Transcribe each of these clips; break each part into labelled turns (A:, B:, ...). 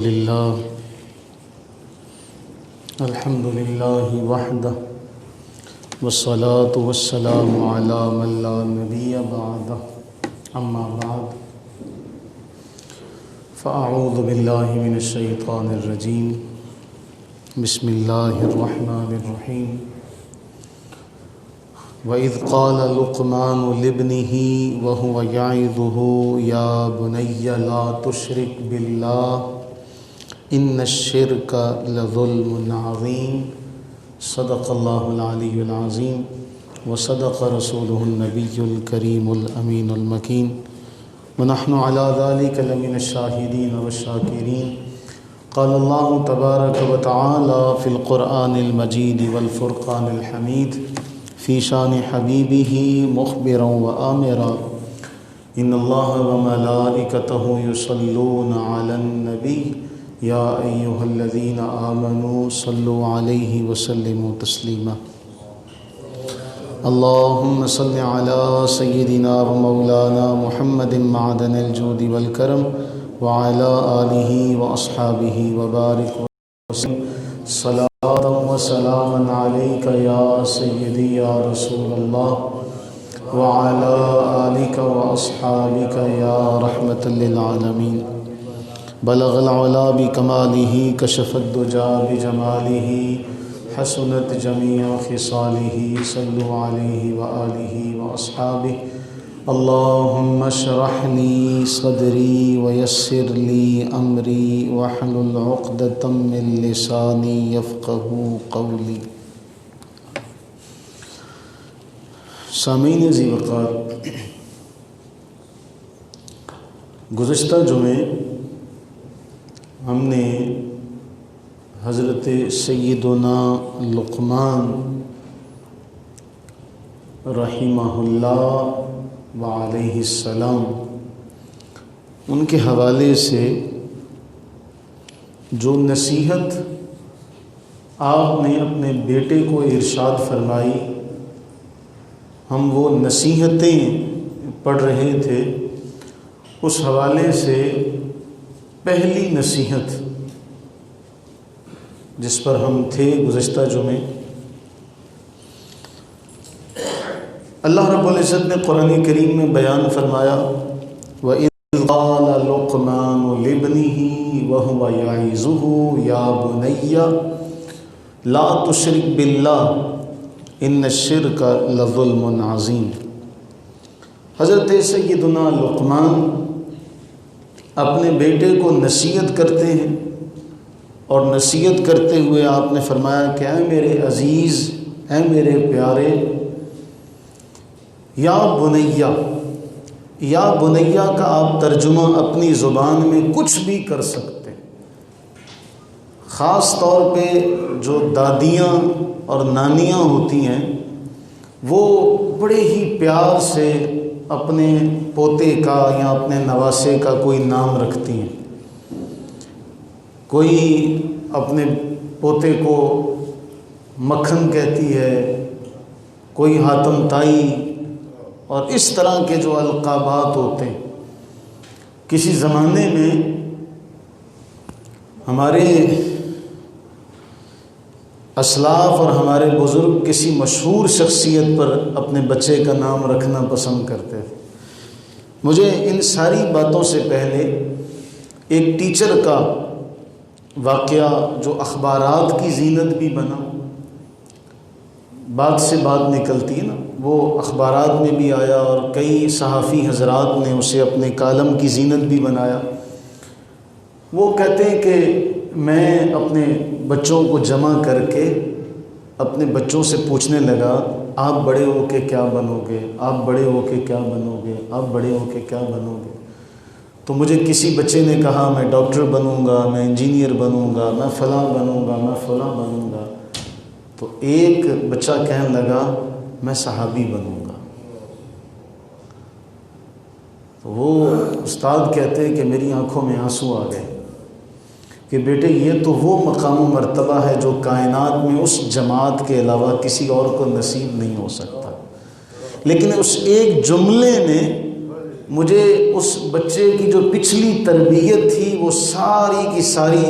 A: لله الحمد لله وحده والصلاة والسلام على من لا نبي بعده أما بعد فأعوذ بالله من الشيطان الرجيم بسم الله الرحمن الرحيم وَإِذْ قَالَ لُقْمَانُ لِابْنِهِ وَهُوَ يَعِظُهُ يَا بُنَيَّ لَا تُشْرِكْ بِاللَّهِ إِنَّ الشِّرْكَ لَظُلْمٌ عَظِيمٌ صدق الله العلي العظيم وصدق رسوله النبي الكريم الأمين المكين ونحن على ذلك لمن الشاهدين والشاكرين قال الله تبارك وتعالى في القرآن المجيد والفرقان الحميد في شان حبيبه مخبرا وآمرا إن الله وملائكته يصلون على النبي يا أيها الذين آمنوا صلوا عليه وسلموا تسليما اللهم صل على سيدنا ومولانا محمد معدن الجود والكرم وعلى آله وأصحابه وبارك وسلم صلاة وسلاما عليك يا سيدي يا رسول الله وعلى آلك وأصحابك يا رحمة للعالمين بلغ العلا بكماله كشف الدجى بجماله حسنت جميع خصاله صلوا عليه وآله وأصحابه اللهم اشرح لي صدري ويسر لي أمري واحلل عقدة من لساني يفقهوا قولي سامعین ذی وقار، گزشتہ جمعے ہم نے حضرت سیدنا لقمان رحمہ اللہ وعلیہ السلام ان کے حوالے سے جو نصیحت آپ نے اپنے بیٹے کو ارشاد فرمائی، ہم وہ نصیحتیں پڑھ رہے تھے۔ اس حوالے سے پہلی نصیحت جس پر ہم تھے گزشتہ جمعے، اللہ رب العزت نے قرآن کریم میں بیان فرمایا وَإِذْ قَالَ لُقْمَانُ لِابْنِهِ وَهُوَ يَعِظُهُ يَا بُنَيَّ لَا تُشْرِكْ بِاللَّهِ إِنَّ الشِّرْكَ لَظُلْمٌ عَظِيمٌ۔ حضرت سیدنا لقمان اپنے بیٹے کو نصیحت کرتے ہیں، اور نصیحت کرتے ہوئے آپ نے فرمایا کہ اے میرے عزیز، اے میرے پیارے، یا بنیا، یا بنیا کا آپ ترجمہ اپنی زبان میں کچھ بھی کر سکتے ہیں۔ خاص طور پہ جو دادیاں اور نانیاں ہوتی ہیں وہ بڑے ہی پیار سے اپنے پوتے کا یا اپنے نواسے کا کوئی نام رکھتی ہیں۔ کوئی اپنے پوتے کو مکھن کہتی ہے، کوئی حاتم تائی، اور اس طرح کے جو القابات ہوتے ہیں۔ کسی زمانے میں ہمارے اسلاف اور ہمارے بزرگ کسی مشہور شخصیت پر اپنے بچے کا نام رکھنا پسند کرتے تھے۔ مجھے ان ساری باتوں سے پہلے ایک ٹیچر کا واقعہ جو اخبارات کی زینت بھی بنا، بات سے بات نکلتی ہے نا، وہ اخبارات میں بھی آیا اور کئی صحافی حضرات نے اسے اپنے کالم کی زینت بھی بنایا۔ وہ کہتے ہیں کہ میں اپنے بچوں کو جمع کر کے اپنے بچوں سے پوچھنے لگا، آپ بڑے ہو کے کیا بنو گے، آپ بڑے ہو کے کیا بنو گے، آپ بڑے ہو کے کیا بنو گے؟ تو مجھے کسی بچے نے کہا میں ڈاکٹر بنوں گا، میں انجینئر بنوں گا، میں فلاں بنوں گا، میں فلاں بنوں گا۔ تو ایک بچہ کہنے لگا میں صحابی بنوں گا۔ تو وہ استاد کہتے ہیں کہ میری آنکھوں میں آنسو آ گئے کہ بیٹے یہ تو وہ مقام و مرتبہ ہے جو کائنات میں اس جماعت کے علاوہ کسی اور کو نصیب نہیں ہو سکتا۔ لیکن اس ایک جملے نے مجھے اس بچے کی جو پچھلی تربیت تھی وہ ساری کی ساری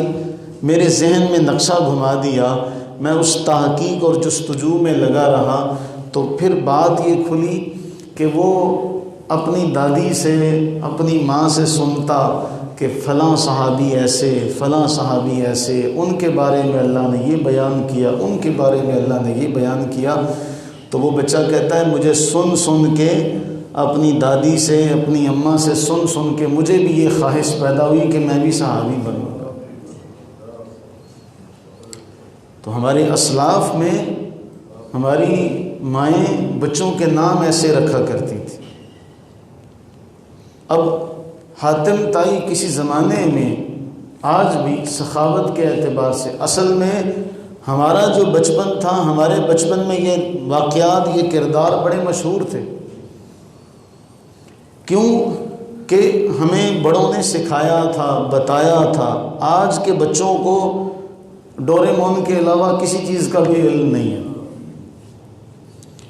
A: میرے ذہن میں نقشہ گھما دیا. میں اس تحقیق اور جستجو میں لگا رہا تو پھر بات یہ کھلی کہ وہ اپنی دادی سے اپنی ماں سے سنتا کہ فلاں صحابی ایسے فلاں صحابی ایسے، ان کے بارے میں اللہ نے یہ بیان کیا، ان کے بارے میں اللہ نے یہ بیان کیا. تو وہ بچہ کہتا ہے مجھے سن سن کے اپنی دادی سے اپنی اماں سے سن کے مجھے بھی یہ خواہش پیدا ہوئی کہ میں بھی صحابی بنوں گا. تو ہمارے اسلاف میں ہماری مائیں بچوں کے نام ایسے رکھا کرتی تھی. اب حاتم طائی کسی زمانے میں آج بھی سخاوت کے اعتبار سے، اصل میں ہمارا جو بچپن تھا، ہمارے بچپن میں یہ واقعات، یہ کردار بڑے مشہور تھے. کیوں کہ ہمیں بڑوں نے سکھایا تھا، بتایا تھا. آج کے بچوں کو ڈوریمون کے علاوہ کسی چیز کا بھی علم نہیں ہے.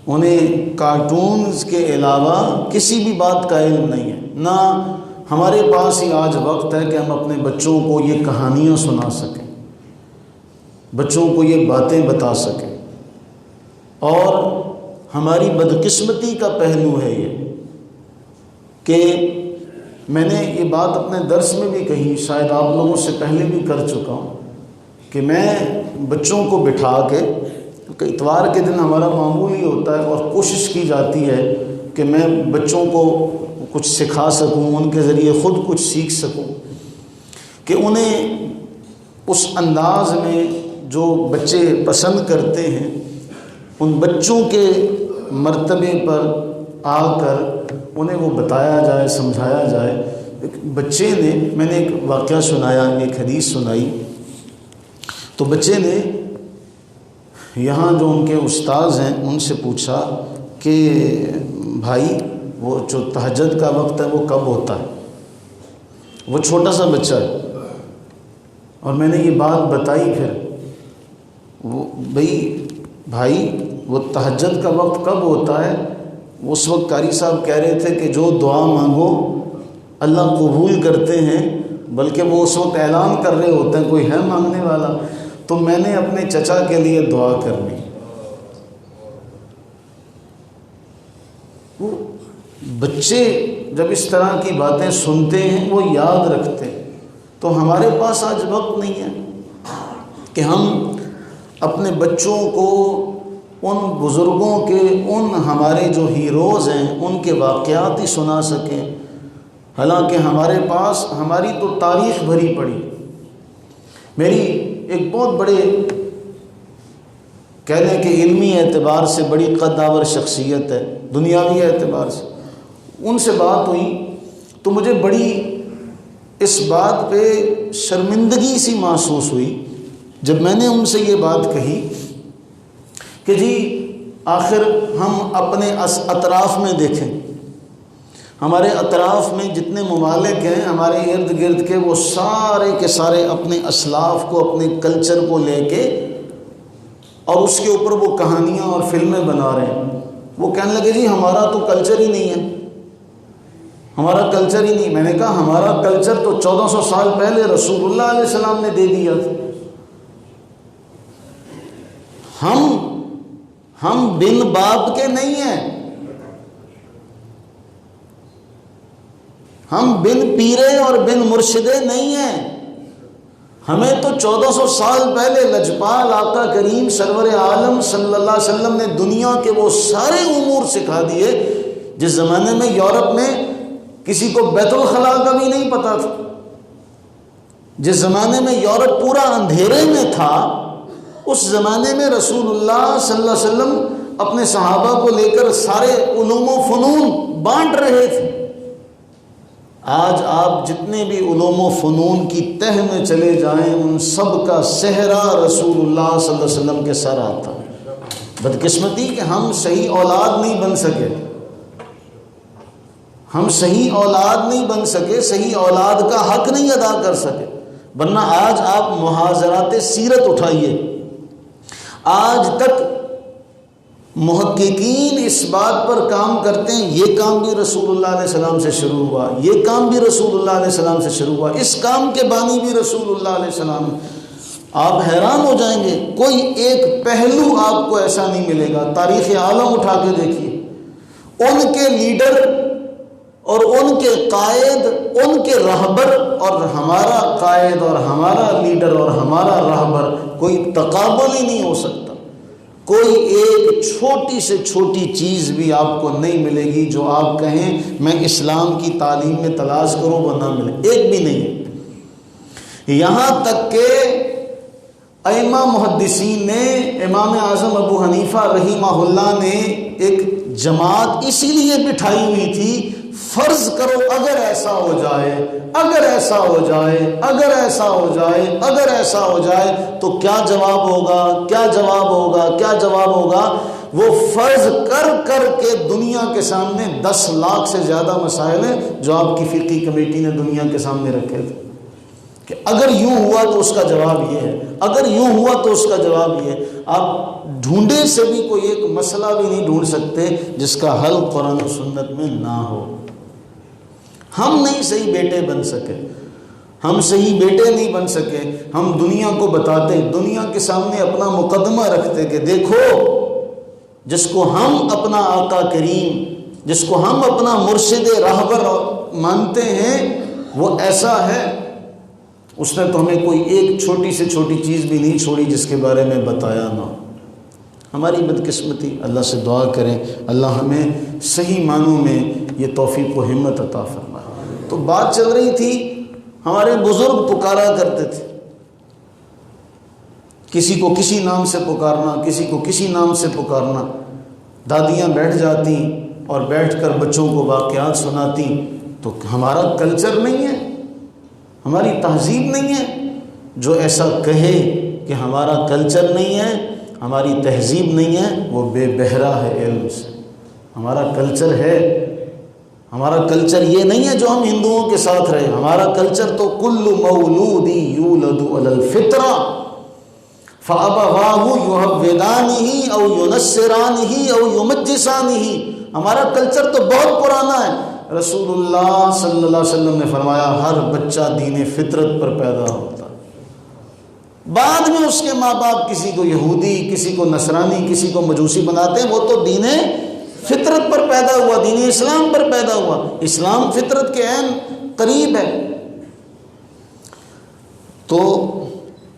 A: انہیں کارٹونز کے علاوہ کسی بھی بات کا علم نہیں ہے. نہ ہمارے پاس ہی آج وقت ہے کہ ہم اپنے بچوں کو یہ کہانیاں سنا سکیں، بچوں کو یہ باتیں بتا سکیں. اور ہماری بدقسمتی کا پہلو ہے یہ کہ میں نے یہ بات اپنے درس میں بھی کہی، شاید آپ لوگوں سے پہلے بھی کر چکا ہوں، کہ میں بچوں کو بٹھا کے، اتوار کے دن ہمارا معمول ہی ہوتا ہے اور کوشش کی جاتی ہے کہ میں بچوں کو کچھ سکھا سکوں، ان کے ذریعے خود کچھ سیکھ سکوں، کہ انہیں اس انداز میں جو بچے پسند کرتے ہیں ان بچوں کے مرتبے پر آ کر انہیں وہ بتایا جائے، سمجھایا جائے. ایک بچے نے، میں نے ایک واقعہ سنایا، ایک حدیث سنائی. تو بچے نے یہاں جو ان کے استاذ ہیں ان سے پوچھا کہ بھائی وہ جو تہجد کا وقت ہے وہ کب ہوتا ہے؟ وہ چھوٹا سا بچہ ہے. اور میں نے یہ بات بتائی پھر، وہ بھائی وہ تہجد کا وقت کب ہوتا ہے؟ اس وقت قاری صاحب کہہ رہے تھے کہ جو دعا مانگو اللہ قبول کرتے ہیں، بلکہ وہ اس وقت اعلان کر رہے ہوتے ہیں کوئی ہے مانگنے والا. تو میں نے اپنے چچا کے لیے دعا کرنی. وہ بچے جب اس طرح کی باتیں سنتے ہیں وہ یاد رکھتے ہیں. تو ہمارے پاس آج وقت نہیں ہے کہ ہم اپنے بچوں کو ان بزرگوں کے، ان ہمارے جو ہیروز ہیں ان کے واقعات ہی سنا سکیں. حالانکہ ہمارے پاس ہماری تو تاریخ بھری پڑی. میری ایک بہت بڑے کہنے کے علمی اعتبار سے بڑی قدآور شخصیت ہے، دنیاوی اعتبار سے، ان سے بات ہوئی تو مجھے بڑی اس بات پہ شرمندگی سی محسوس ہوئی جب میں نے ان سے یہ بات کہی کہ جی آخر ہم اپنے اطراف میں دیکھیں، ہمارے اطراف میں جتنے ممالک ہیں ہمارے ارد گرد کے، وہ سارے کے سارے اپنے اسلاف کو، اپنے کلچر کو لے کے اور اس کے اوپر وہ کہانیاں اور فلمیں بنا رہے ہیں. وہ کہنے لگے جی ہمارا تو کلچر ہی نہیں ہے، ہمارا کلچر ہی نہیں. میں نے کہا ہمارا کلچر تو 1400 سال پہلے رسول اللہ علیہ السلام نے دے دیا تھا. ہم بن باپ کے نہیں ہیں، ہم بن پیرے اور بن مرشدے نہیں ہیں. ہمیں تو 1400 سال پہلے لجپال آقا کریم سرور عالم صلی اللہ علیہ وسلم نے دنیا کے وہ سارے امور سکھا دیے جس زمانے میں یورپ میں کسی کو بیت الخلاء کا بھی نہیں پتا تھا. جس زمانے میں یورپ پورا اندھیرے میں تھا، اس زمانے میں رسول اللہ صلی اللہ علیہ وسلم اپنے صحابہ کو لے کر سارے علوم و فنون بانٹ رہے تھے. آج آپ جتنے بھی علوم و فنون کی تہ میں چلے جائیں ان سب کا صحرا رسول اللہ صلی اللہ علیہ وسلم کے سر آتا ہے. بدقسمتی کہ ہم صحیح اولاد نہیں بن سکے، ہم صحیح اولاد نہیں بن سکے، صحیح اولاد کا حق نہیں ادا کر سکے. ورنہ آج آپ محاضرات سیرت اٹھائیے، آج تک محققین اس بات پر کام کرتے ہیں یہ کام بھی رسول اللہ علیہ السلام سے شروع ہوا، یہ کام بھی رسول اللہ علیہ السلام سے شروع ہوا، اس کام کے بانی بھی رسول اللہ علیہ السلام۔ آپ حیران ہو جائیں گے، کوئی ایک پہلو آپ کو ایسا نہیں ملے گا۔ تاریخ عالم اٹھا کے دیکھیے، ان کے لیڈر اور ان کے قائد، ان کے رہبر اور ہمارا قائد اور ہمارا لیڈر اور ہمارا رہبر کوئی تقابل ہی نہیں ہو سکتا۔ کوئی ایک چھوٹی سے چھوٹی چیز بھی آپ کو نہیں ملے گی جو آپ کہیں میں اسلام کی تعلیم میں تلاش کروں وہ نہ ملے، ایک بھی نہیں ہے۔ یہاں تک کہ ائمہ محدثین نے، امام اعظم ابو حنیفہ رحمہ اللہ نے ایک جماعت اسی لیے بٹھائی ہوئی تھی، فرض کرو اگر ایسا ہو جائے، اگر ایسا ہو جائے، اگر ایسا ہو جائے، اگر ایسا ہو جائے تو کیا جواب ہوگا، کیا جواب ہوگا، کیا جواب ہوگا۔ وہ فرض کر کر کے دنیا کے سامنے 10 لاکھ سے زیادہ مسائل ہیں جو آپ کی فقہی کمیٹی نے دنیا کے سامنے رکھے تھے کہ اگر یوں ہوا تو اس کا جواب یہ ہے، اگر یوں ہوا تو اس کا جواب یہ ہے۔ آپ ڈھونڈے سے بھی کوئی ایک مسئلہ بھی نہیں ڈھونڈ سکتے جس کا حل قرآن و سنت میں نہ ہو۔ ہم نہیں صحیح بیٹے بن سکے، ہم صحیح بیٹے نہیں بن سکے، ہم دنیا کو بتاتے، دنیا کے سامنے اپنا مقدمہ رکھتے کہ دیکھو جس کو ہم اپنا آقا کریم، جس کو ہم اپنا مرشد راہبر مانتے ہیں وہ ایسا ہے، اس نے تو ہمیں کوئی ایک چھوٹی سے چھوٹی چیز بھی نہیں چھوڑی جس کے بارے میں بتایا نہ ہو۔ ہماری بدقسمتی، اللہ سے دعا کریں اللہ ہمیں صحیح معنوں میں یہ توفیق و ہمت عطا فرمائے۔ تو بات چل رہی تھی، ہمارے بزرگ پکارا کرتے تھے، کسی کو کسی نام سے پکارنا، کسی کو کسی نام سے پکارنا۔ دادیاں بیٹھ جاتی اور بیٹھ کر بچوں کو واقعات سناتی، تو ہمارا کلچر نہیں ہے، ہماری تہذیب نہیں ہے۔ جو ایسا کہے کہ ہمارا کلچر نہیں ہے، ہماری تہذیب نہیں ہے، وہ بے بہرا ہے علم سے۔ ہمارا کلچر ہے، ہمارا کلچر یہ نہیں ہے جو ہم ہندوؤں کے ساتھ رہے۔ ہمارا کلچر تو کل مولود یولد علی الفطرہ فابواہ یہودانہ او ینصرانہ او یمجسانہ۔ ہمارا کلچر تو بہت پرانا ہے۔ رسول اللہ صلی اللہ علیہ وسلم نے فرمایا ہر بچہ دین فطرت پر پیدا ہوتا ہے، بعد میں اس کے ماں باپ کسی کو یہودی، کسی کو نصرانی، کسی کو مجوسی بناتے ہیں، وہ تو دین فطرت پر پیدا ہوا، دین اسلام پر پیدا ہوا۔ اسلام فطرت کے عین قریب ہے۔ تو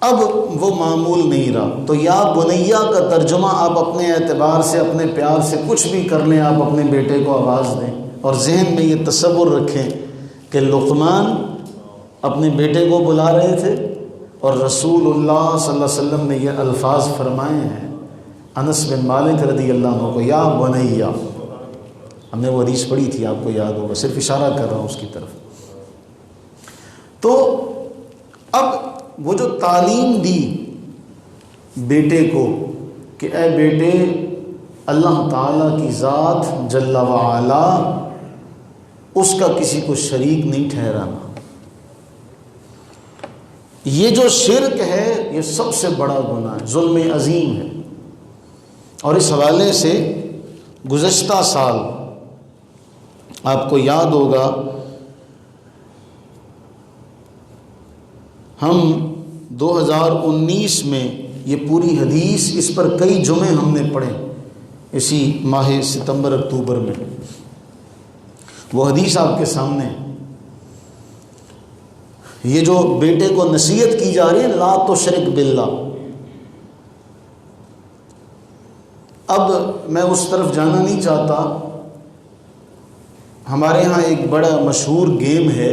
A: اب وہ معمول نہیں رہا۔ تو یا بنیا کا ترجمہ آپ اپنے اعتبار سے، اپنے پیار سے کچھ بھی کر لیں، آپ اپنے بیٹے کو آواز دیں اور ذہن میں یہ تصور رکھیں کہ لقمان اپنے بیٹے کو بلا رہے تھے اور رسول اللہ صلی اللہ علیہ وسلم نے یہ الفاظ فرمائے ہیں انس بن مالک رضی اللہ عنہ کو، یا بنیا۔ ہم نے وہ حدیث پڑھی تھی، آپ کو یاد ہوگا، صرف اشارہ کر رہا ہوں اس کی طرف۔ تو اب وہ جو تعلیم دی بیٹے کو کہ اے بیٹے اللہ تعالیٰ کی ذات جل وعلا اس کا کسی کو شریک نہیں ٹھہرانا۔ یہ جو شرک ہے یہ سب سے بڑا گناہ ہے، ظلم عظیم ہے۔ اور اس حوالے سے گزشتہ سال آپ کو یاد ہوگا ہم 2019 میں یہ پوری حدیث، اس پر کئی جمعے ہم نے پڑھے اسی ماہ ستمبر اکتوبر میں۔ وہ حدیث آپ کے سامنے، یہ جو بیٹے کو نصیحت کی جا رہی ہے لا تشرک باللہ۔ اب میں اس طرف جانا نہیں چاہتا۔ ہمارے ہاں ایک بڑا مشہور گیم ہے،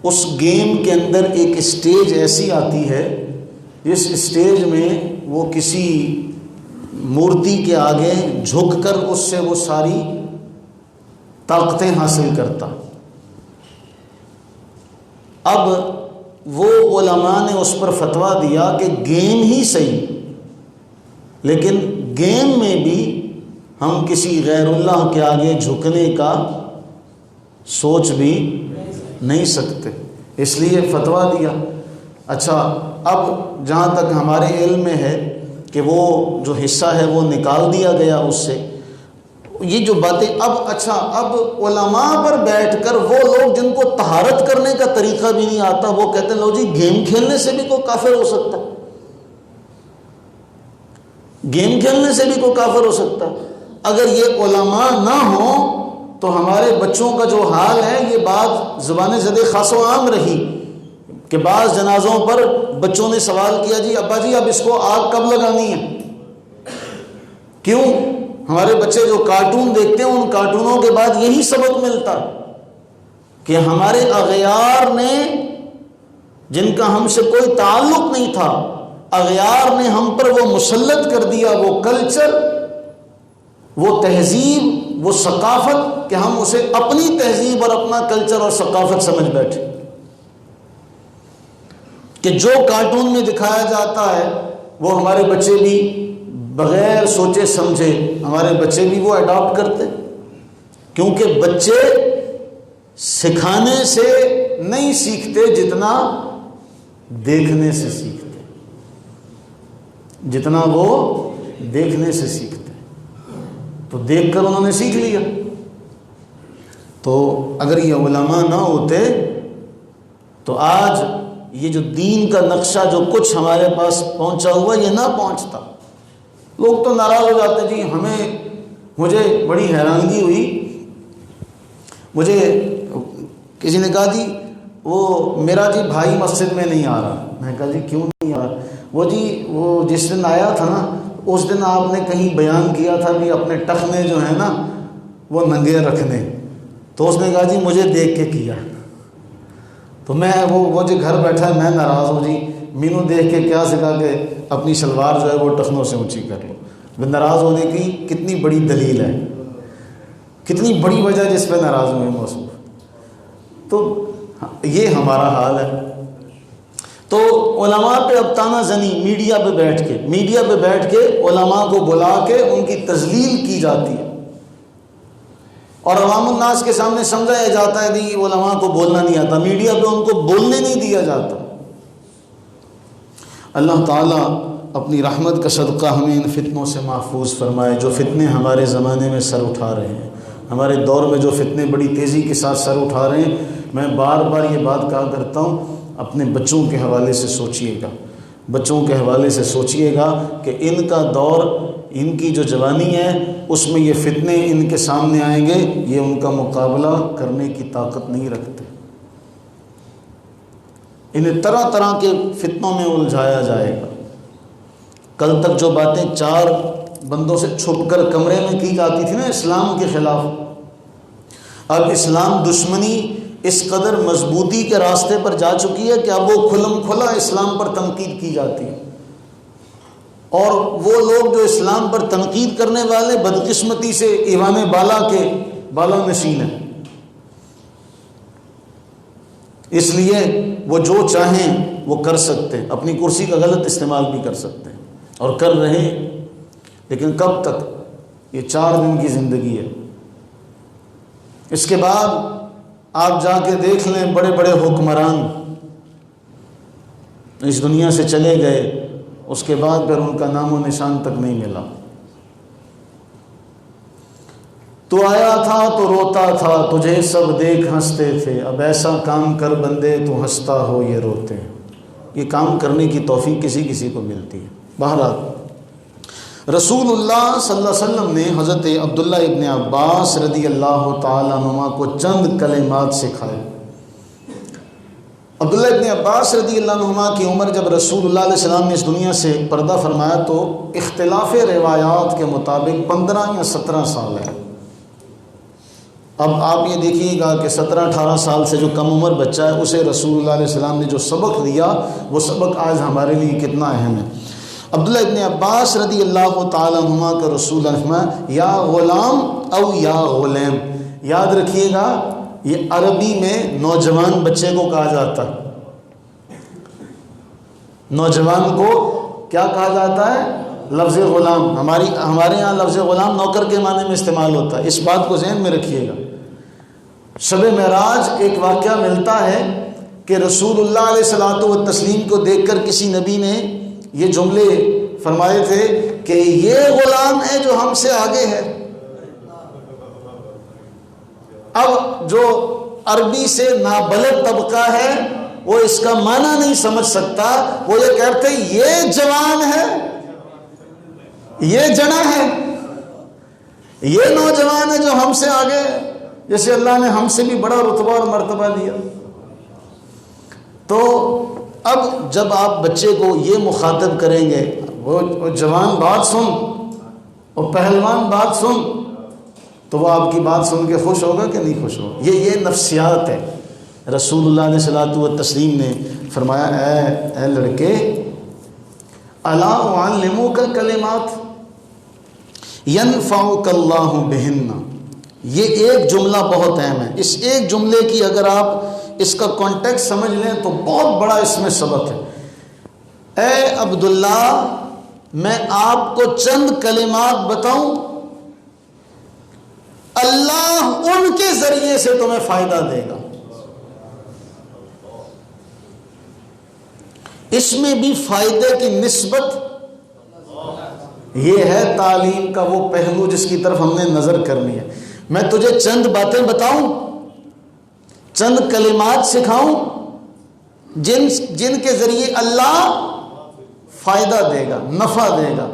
A: اس گیم کے اندر ایک اسٹیج ایسی آتی ہے جس اسٹیج میں وہ کسی مورتی کے آگے جھک کر اس سے وہ ساری طاقتیں حاصل کرتا۔ اب وہ علماء نے اس پر فتویٰ دیا کہ گیم ہی صحیح، لیکن گیم میں بھی ہم کسی غیر اللہ کے آگے جھکنے کا سوچ بھی نہیں سکتے، اس لیے فتویٰ دیا۔ اچھا، اب جہاں تک ہمارے علم میں ہے کہ کہ وہ جو حصہ ہے وہ نکال دیا گیا اس سے. یہ جو باتیں اب علماء پر بیٹھ کر وہ لوگ جن کو طہارت کرنے کا طریقہ بھی نہیں آتا وہ کہتے ہیں لو جی گیم کھیلنے سے بھی کوئی کافر ہو سکتا ہے، گیم کھیلنے سے بھی کوئی کافر ہو سکتا ہے. اگر یہ علماء نہ ہوں تو ہمارے بچوں کا جو حال ہے، یہ بات زبان زد خاص و عام رہی کہ بعض جنازوں پر بچوں نے سوال کیا جی ابا جی اب اس کو آگ کب لگانی ہے؟ کیوں؟ ہمارے بچے جو کارٹون دیکھتے ہیں ان کارٹونوں کے بعد یہی سبق ملتا کہ ہمارے اغیار نے، جن کا ہم سے کوئی تعلق نہیں تھا، اغیار نے ہم پر وہ مسلط کر دیا، وہ کلچر، وہ تہذیب، وہ ثقافت، کہ ہم اسے اپنی تہذیب اور اپنا کلچر اور ثقافت سمجھ بیٹھے، کہ جو کارٹون میں دکھایا جاتا ہے وہ ہمارے بچے بھی بغیر سوچے سمجھے ہمارے بچے بھی وہ اڈاپٹ کرتے. کیونکہ بچے سکھانے سے نہیں سیکھتے جتنا دیکھنے سے سیکھتے، جتنا وہ دیکھنے سے سیکھتے. تو دیکھ کر انہوں نے سیکھ لیا. تو اگر یہ علماء نہ ہوتے تو آج یہ جو دین کا نقشہ جو کچھ ہمارے پاس پہنچا ہوا یہ نہ پہنچتا. لوگ تو ناراض ہو جاتے جی مجھے بڑی حیرانگی ہوئی، مجھے کسی نے کہا جی وہ میرا جی بھائی مسجد میں نہیں آ رہا. میں نے کہا جی کیوں نہیں آ رہا؟ وہ جس دن آیا تھا نا اس دن آپ نے کہیں بیان کیا تھا کہ اپنے ٹخنے جو ہیں نا وہ ننگے رکھنے. تو اس نے کہا جی مجھے دیکھ کے کیا. تو میں وہ جو گھر بیٹھا ہے میں ناراض ہوں جی، مینوں دیکھ کے کیا سکھا کہ اپنی شلوار جو ہے وہ ٹخنوں سے اونچی کر لو. ناراض ہونے کی کتنی بڑی دلیل ہے، کتنی بڑی وجہ جس پہ ناراض ہوئے موصوف. تو یہ ہمارا حال ہے. تو علماء پہ اب تانا زنی میڈیا پہ بیٹھ کے علماء کو بلا کے ان کی تذلیل کی جاتی ہے اور عوام الناس کے سامنے سمجھایا جاتا ہے کہ علماء کو بولنا نہیں آتا، میڈیا پہ ان کو بولنے نہیں دیا جاتا. اللہ تعالیٰ اپنی رحمت کا صدقہ ہمیں ان فتنوں سے محفوظ فرمائے جو فتنے ہمارے زمانے میں سر اٹھا رہے ہیں. ہمارے دور میں جو فتنے بڑی تیزی کے ساتھ سر اٹھا رہے ہیں، میں بار بار یہ بات کہا کرتا ہوں، اپنے بچوں کے حوالے سے سوچئے گا، بچوں کے حوالے سے سوچئے گا کہ ان کا دور، ان کی جو جوانی ہے اس میں یہ فتنے ان کے سامنے آئیں گے، یہ ان کا مقابلہ کرنے کی طاقت نہیں رکھتے. انہیں طرح طرح کے فتنوں میں الجھایا جائے گا. کل تک جو باتیں 4 بندوں سے چھپ کر کمرے میں کی جاتی تھی نا اسلام کے خلاف، اب اسلام دشمنی اس قدر مضبوطی کے راستے پر جا چکی ہے کہ اب وہ کھلم کھلا اسلام پر تنقید کی جاتی ہے. اور وہ لوگ جو اسلام پر تنقید کرنے والے بدقسمتی سے ایوان بالا کے بالا نشین ہیں، اس لیے وہ جو چاہیں وہ کر سکتے ہیں، اپنی کرسی کا غلط استعمال بھی کر سکتے ہیں اور کر رہے ہیں. لیکن کب تک؟ یہ 4 دن کی زندگی ہے. اس کے بعد آپ جا کے دیکھ لیں بڑے بڑے حکمران اس دنیا سے چلے گئے، اس کے بعد پھر ان کا نام و نشان تک نہیں ملا. تو آیا تھا تو روتا تھا، تجھے سب دیکھ ہنستے تھے، اب ایسا کام کر بندے تو ہنستا ہو یہ روتے ہیں. یہ کام کرنے کی توفیق کسی کو ملتی ہے. بہرحال رسول اللہ صلی اللہ علیہ وسلم نے حضرت عبداللہ ابن عباس رضی اللہ تعالیٰ عنہما کو چند کلمات سکھائے. عبداللہ ابن عباس رضی اللہ عنہما کی عمر جب رسول اللہ علیہ السلام نے اس دنیا سے پردہ فرمایا تو اختلاف روایات کے مطابق 15 یا 17 سال ہے. اب آپ یہ دیکھیے گا کہ 17-18 سال سے جو کم عمر بچہ ہے اسے رسول اللہ علیہ السلام نے جو سبق دیا وہ سبق آج ہمارے لیے کتنا اہم ہے. عبداللہ ابن عباس رضی اللہ تعالیٰ عنہما کا رسول اللہ یا غلام او یا غلام، یاد رکھیے گا یہ عربی میں نوجوان بچے کو کہا جاتا ہے. نوجوان کو کیا کہا جاتا ہے؟ لفظ غلام. ہمارے یہاں لفظ غلام نوکر کے معنی میں استعمال ہوتا ہے. اس بات کو ذہن میں رکھیے گا. شب معراج ایک واقعہ ملتا ہے کہ رسول اللہ علیہ الصلوۃ والتسلیم کو دیکھ کر کسی نبی نے یہ جملے فرمائے تھے کہ یہ غلام ہے جو ہم سے آگے ہے. اب جو عربی سے نابلد طبقہ ہے وہ اس کا معنی نہیں سمجھ سکتا، وہ یہ کہتے یہ جوان ہے، یہ جنا ہے، یہ نوجوان ہے جو ہم سے آگے ہے، جیسے اللہ نے ہم سے بھی بڑا رتبہ اور مرتبہ دیا. تو اب جب آپ بچے کو یہ مخاطب کریں گے، وہ جوان بات سن اور پہلوان بات سن، تو وہ آپ کی بات سن کے خوش ہوگا کہ نہیں خوش ہوگا؟ یہ نفسیات ہے. رسول اللہ علیہ الصلوۃ والتسلیم نے فرمایا اے لڑکے، الا اعلمک کلمات ینفعک اللہ بہن. یہ ایک جملہ بہت اہم ہے. اس ایک جملے کی اگر آپ اس کا کانٹیکسٹ سمجھ لیں تو بہت بڑا اس میں سبق ہے. اے عبداللہ، میں آپ کو چند کلمات بتاؤں، اللہ ان کے ذریعے سے تمہیں فائدہ دے گا. اس میں بھی فائدے کی نسبت، یہ ہے تعلیم کا وہ پہلو جس کی طرف ہم نے نظر کرنی ہے. میں تجھے چند باتیں بتاؤں، چند کلمات سکھاؤں جن کے ذریعے اللہ فائدہ دے گا، نفع دے گا.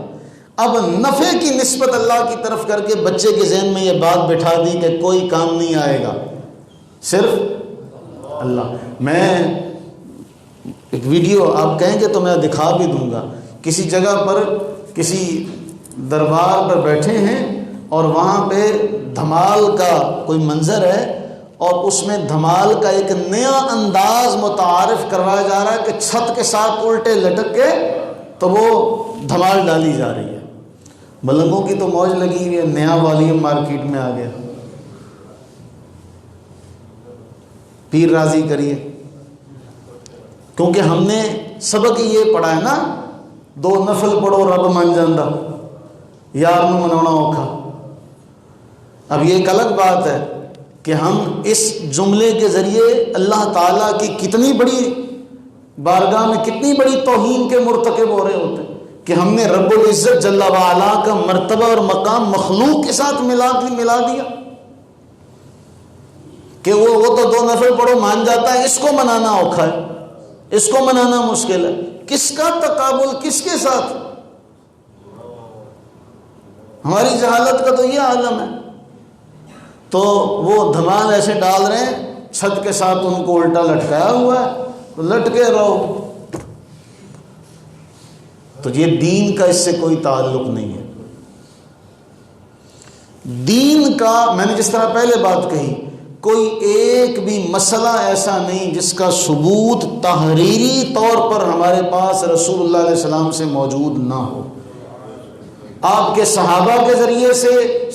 A: اب نفع کی نسبت اللہ کی طرف کر کے بچے کے ذہن میں یہ بات بٹھا دی کہ کوئی کام نہیں آئے گا، صرف اللہ. میں ایک ویڈیو آپ کہیں گے تو میں دکھا بھی دوں گا. کسی جگہ پر کسی دربار پر بیٹھے ہیں اور وہاں پہ دھمال کا کوئی منظر ہے، اور اس میں دھمال کا ایک نیا انداز متعارف کروایا جا رہا ہے کہ چھت کے ساتھ الٹے لٹک کے تو وہ دھمال ڈالی جا رہی ہے. ملنگوں کی تو موج لگی ہوئی ہے، نیا والیوم مارکیٹ میں آ گیا. پیر راضی کریے، کیونکہ ہم نے سبق یہ پڑھا ہے نا، دو نفل پڑھو رب من جاندہ، یار نو مناونا اوکھا. اب یہ ایک الگ بات ہے کہ ہم اس جملے کے ذریعے اللہ تعالیٰ کی کتنی بڑی بارگاہ میں کتنی بڑی توہین کے مرتکب ہو رہے ہوتے ہیں کہ ہم نے رب العزت جل وعلا کا مرتبہ اور مقام مخلوق کے ساتھ ملا دیا کہ وہ تو دو نفل پڑھو مان جاتا ہے، اس کو منانا اوکھا ہے، اس کو منانا مشکل ہے. کس کا تقابل کس کے ساتھ؟ ہماری جہالت کا تو یہ عالم ہے. تو وہ دھمال ایسے ڈال رہے ہیں، چھت کے ساتھ ان کو الٹا لٹکایا ہوا ہے، تو لٹکے رہو. تو یہ دین کا اس سے کوئی تعلق نہیں ہے. دین کا، میں نے جس طرح پہلے بات کہی، کوئی ایک بھی مسئلہ ایسا نہیں جس کا ثبوت تحریری طور پر ہمارے پاس رسول اللہ علیہ السلام سے موجود نہ ہو. آپ کے صحابہ کے ذریعے سے،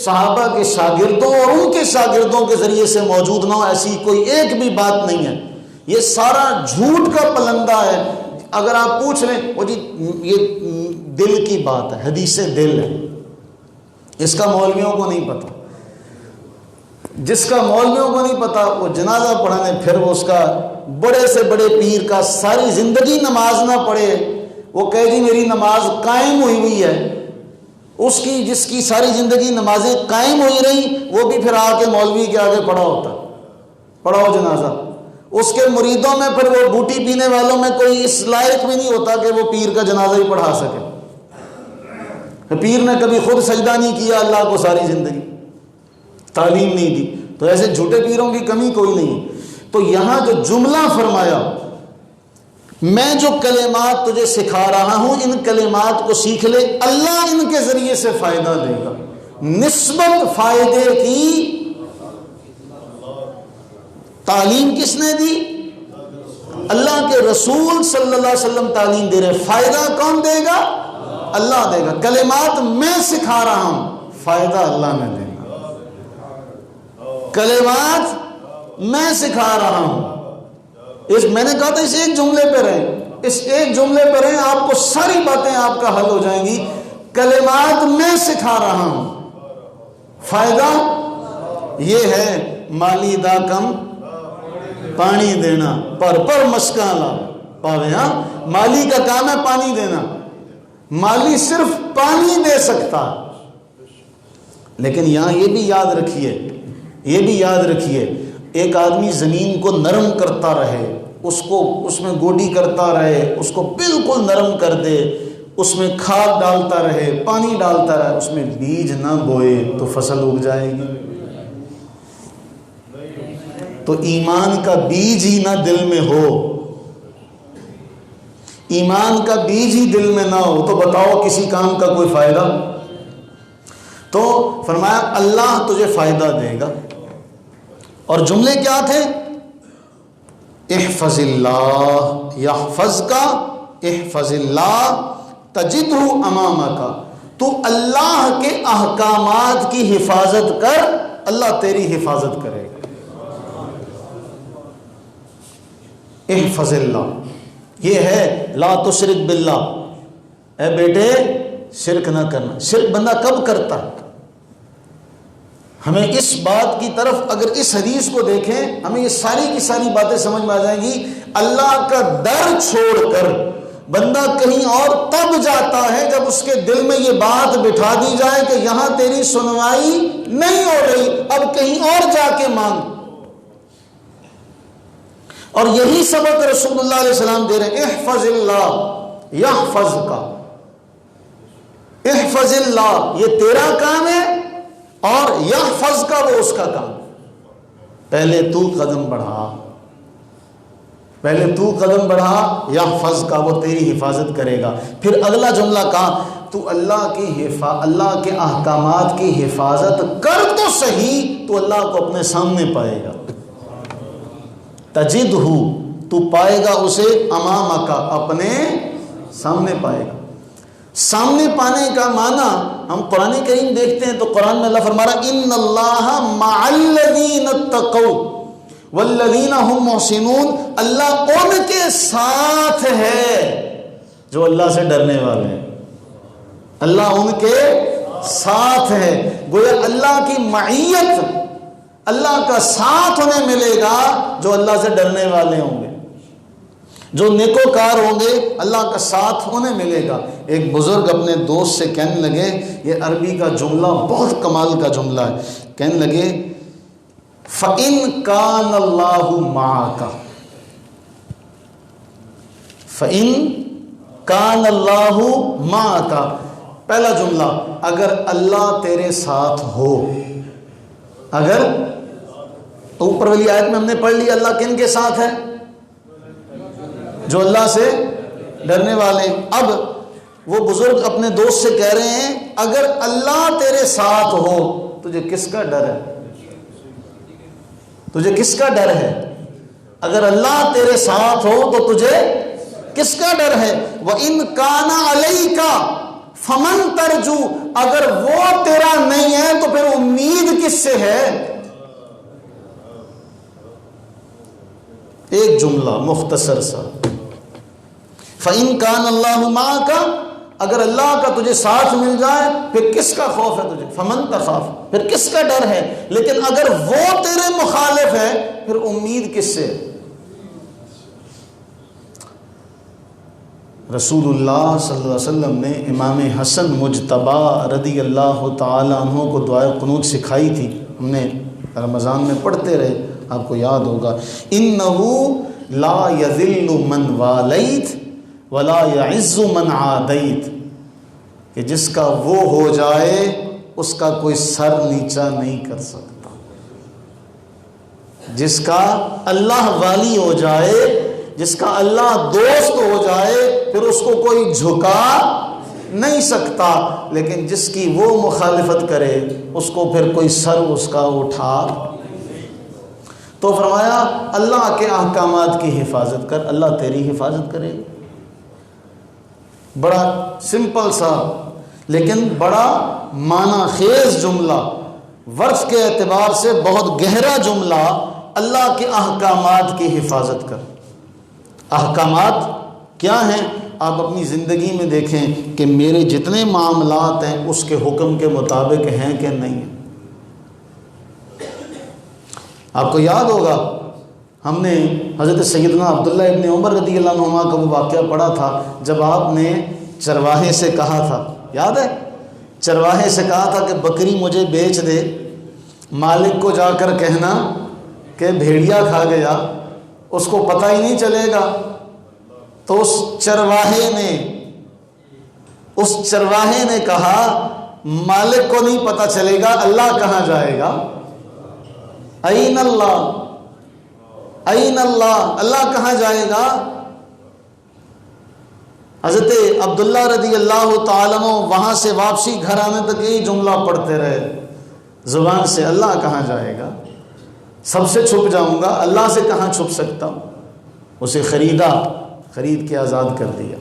A: صحابہ کے شاگردوں اور ان کے شاگردوں کے ذریعے سے موجود نہ ہو، ایسی کوئی ایک بھی بات نہیں ہے. یہ سارا جھوٹ کا پلندہ ہے. اگر آپ پوچھ لیں وہ جی یہ دل کی بات ہے، حدیث دل ہے، اس کا مولویوں کو نہیں پتہ. جس کا مولویوں کو نہیں پتا وہ جنازہ پڑھانے، پھر وہ اس کا بڑے سے بڑے پیر کا ساری زندگی نماز نہ پڑھے، وہ کہے جی میری نماز قائم ہوئی ہے. اس کی جس کی ساری زندگی نمازیں قائم ہوئی رہی، وہ بھی پھر آ کے مولوی کے آگے پڑھا ہوتا، پڑھاؤ جنازہ. اس کے مریدوں میں پھر وہ بوٹی پینے والوں میں کوئی اس لائق بھی نہیں ہوتا کہ وہ پیر کا جنازہ ہی پڑھا سکے. پیر نے کبھی خود سجدہ نہیں کیا اللہ کو ساری زندگی، تعلیم نہیں دی. تو ایسے جھوٹے پیروں کی کمی کوئی نہیں. تو یہاں جو جملہ فرمایا، میں جو کلمات تجھے سکھا رہا ہوں ان کلمات کو سیکھ لے، اللہ ان کے ذریعے سے فائدہ دے گا. نسبت فائدے کی تعلیم کس نے دی؟ اللہ کے رسول صلی اللہ علیہ وسلم تعلیم دے رہے. فائدہ کون دے گا؟ اللہ دے گا. کلمات میں سکھا رہا ہوں، فائدہ اللہ نے دے گا. کلمات میں سکھا رہا ہوں. میں نے کہا تھا اس ایک جملے پہ رہیں، اس ایک جملے پہ رہیں، آپ کو ساری باتیں آپ کا حل ہو جائیں گی. کلمات میں سکھا رہا ہوں، فائدہ یہ ہے مالی دا کم پانی دینا، پر مشکاں لا پاوے. ہاں، مالی کا کام ہے پانی دینا، مالی صرف پانی دے سکتا. لیکن یہاں یہ بھی یاد رکھیے ایک آدمی زمین کو نرم کرتا رہے، اس میں گوڈی کرتا رہے، اس کو بالکل نرم کر دے، اس میں کھاد ڈالتا رہے، پانی ڈالتا رہے، اس میں بیج نہ بوئے تو فصل اگ جائے گی. تو ایمان کا بیج ہی نہ دل میں ہو، ایمان کا بیج ہی دل میں نہ ہو تو بتاؤ کسی کام کا کوئی فائدہ؟ تو فرمایا اللہ تجھے فائدہ دے گا. اور جملے کیا تھے؟ احفظ اللہ یحفظک، احفظ اللہ تجدہ امامک. تو اللہ کے احکامات کی حفاظت کر، اللہ تیری حفاظت کرے گا. احفظ اللہ یہ ہے لا تشرک باللہ. اے بیٹے شرک نہ کرنا. شرک بندہ کب کرتا ہے؟ ہمیں اس بات کی طرف اگر اس حدیث کو دیکھیں ہمیں یہ ساری کی ساری باتیں سمجھ میں آ جائیں گی. اللہ کا ڈر چھوڑ کر بندہ کہیں اور تب جاتا ہے جب اس کے دل میں یہ بات بٹھا دی جائے کہ یہاں تیری سنوائی نہیں ہو رہی، اب کہیں اور جا کے مانگ. اور یہی سبق رسول اللہ علیہ السلام دے رہے ہیں. احفظ اللہ یحفظک. احفظ اللہ یہ تیرا کام ہے اور یحفظ کا وہ اس کا کام. پہلے تو قدم بڑھا، یحفظ کا وہ تیری حفاظت کرے گا. پھر اگلا جملہ کہا تو اللہ کے احکامات کی حفاظت کر تو صحیح، تو اللہ کو اپنے سامنے پائے گا. تجدہ تو پائے گا اسے، امامک اپنے سامنے پائے گا. سامنے پانے کا معنی ہم قرآن کریم دیکھتے ہیں تو قرآن میں اللہ فرما رہا ان اللہ مع الذین اتقوا والذین هم محسنون. اللہ ان کے ساتھ ہے جو اللہ سے ڈرنے والے ہیں. اللہ ان کے ساتھ ہے. گویا اللہ کی معیت، اللہ کا ساتھ انہیں ملے گا جو اللہ سے ڈرنے والے ہوں گے، جو نیکوکار ہوں گے، اللہ کا ساتھ انہیں ملے گا. ایک بزرگ اپنے دوست سے کہنے لگے، یہ عربی کا جملہ بہت کمال کا جملہ ہے، کہنے لگے فَإِن كَانَ اللَّهُ مَعَكَ. فَإِن كَانَ اللَّهُ مَعَكَ. پہلا جملہ اگر اللہ تیرے ساتھ ہو. اگر تو اوپر والی آیت میں ہم نے پڑھ لی اللہ کن کے ساتھ ہے؟ جو اللہ سے ڈرنے والے. اب وہ بزرگ اپنے دوست سے کہہ رہے ہیں اگر اللہ تیرے ساتھ ہو تجھے کس کا ڈر ہے؟ تجھے کس کا ڈر ہے؟ اگر اللہ تیرے ساتھ ہو تو تجھے کس کا ڈر ہے؟ وَإِن كَانَ عَلَيْكَ فَمَن تَرْجُو. اگر وہ تیرا نہیں ہے تو پھر امید کس سے ہے؟ ایک جملہ مختصر سا. فَإِن كَانَ اللَّهُ مَعَكَ. اگر اللہ کا تجھے ساتھ مل جائے پھر کس کا خوف ہے تجھے؟ فَمَن تَخَافُ. پھر کس کا ڈر ہے؟ لیکن اگر وہ تیرے مخالف ہے پھر امید کس سے؟ رسول اللہ صلی اللہ علیہ وسلم نے امام حسن مجتبی رضی اللہ تعالی عنہ کو دعائے قنوت سکھائی تھی. ہم نے رمضان میں پڑھتے رہے، آپ کو یاد ہوگا. انہ لا یذل من والیت ولا یعز من عادیت. کہ جس کا وہ ہو جائے اس کا کوئی سر نیچا نہیں کر سکتا. جس کا اللہ والی ہو جائے، جس کا اللہ دوست ہو جائے پھر اس کو کوئی جھکا نہیں سکتا. لیکن جس کی وہ مخالفت کرے اس کو پھر کوئی سر اس کا اٹھا. تو فرمایا اللہ کے احکامات کی حفاظت کر، اللہ تیری حفاظت کرے گا. بڑا سمپل سا لیکن بڑا معنی خیز جملہ، ورث کے اعتبار سے بہت گہرا جملہ. اللہ کے احکامات کی حفاظت کر. احکامات کیا ہیں؟ آپ اپنی زندگی میں دیکھیں کہ میرے جتنے معاملات ہیں اس کے حکم کے مطابق ہیں کہ نہیں ہیں. آپ کو یاد ہوگا ہم نے حضرت سیدنا عبداللہ ابن عمر رضی اللہ عنہما کا وہ واقعہ پڑھا تھا جب آپ نے چرواہے سے کہا تھا، یاد ہے؟ چرواہے سے کہا تھا کہ بکری مجھے بیچ دے، مالک کو جا کر کہنا کہ بھیڑیا کھا گیا، اس کو پتہ ہی نہیں چلے گا۔ تو اس چرواہے نے کہا مالک کو نہیں پتہ چلے گا، اللہ کہاں جائے گا؟ این اللہ، این اللہ، اللہ کہاں جائے گا؟ حضرت عبداللہ رضی اللہ تعالیٰ عنہ وہاں سے واپسی گھر آنے تک یہی جملہ پڑھتے رہے زبان سے، اللہ کہاں جائے گا؟ سب سے چھپ جاؤں گا، اللہ سے کہاں چھپ سکتا ہوں؟ اسے خرید کے آزاد کر دیا۔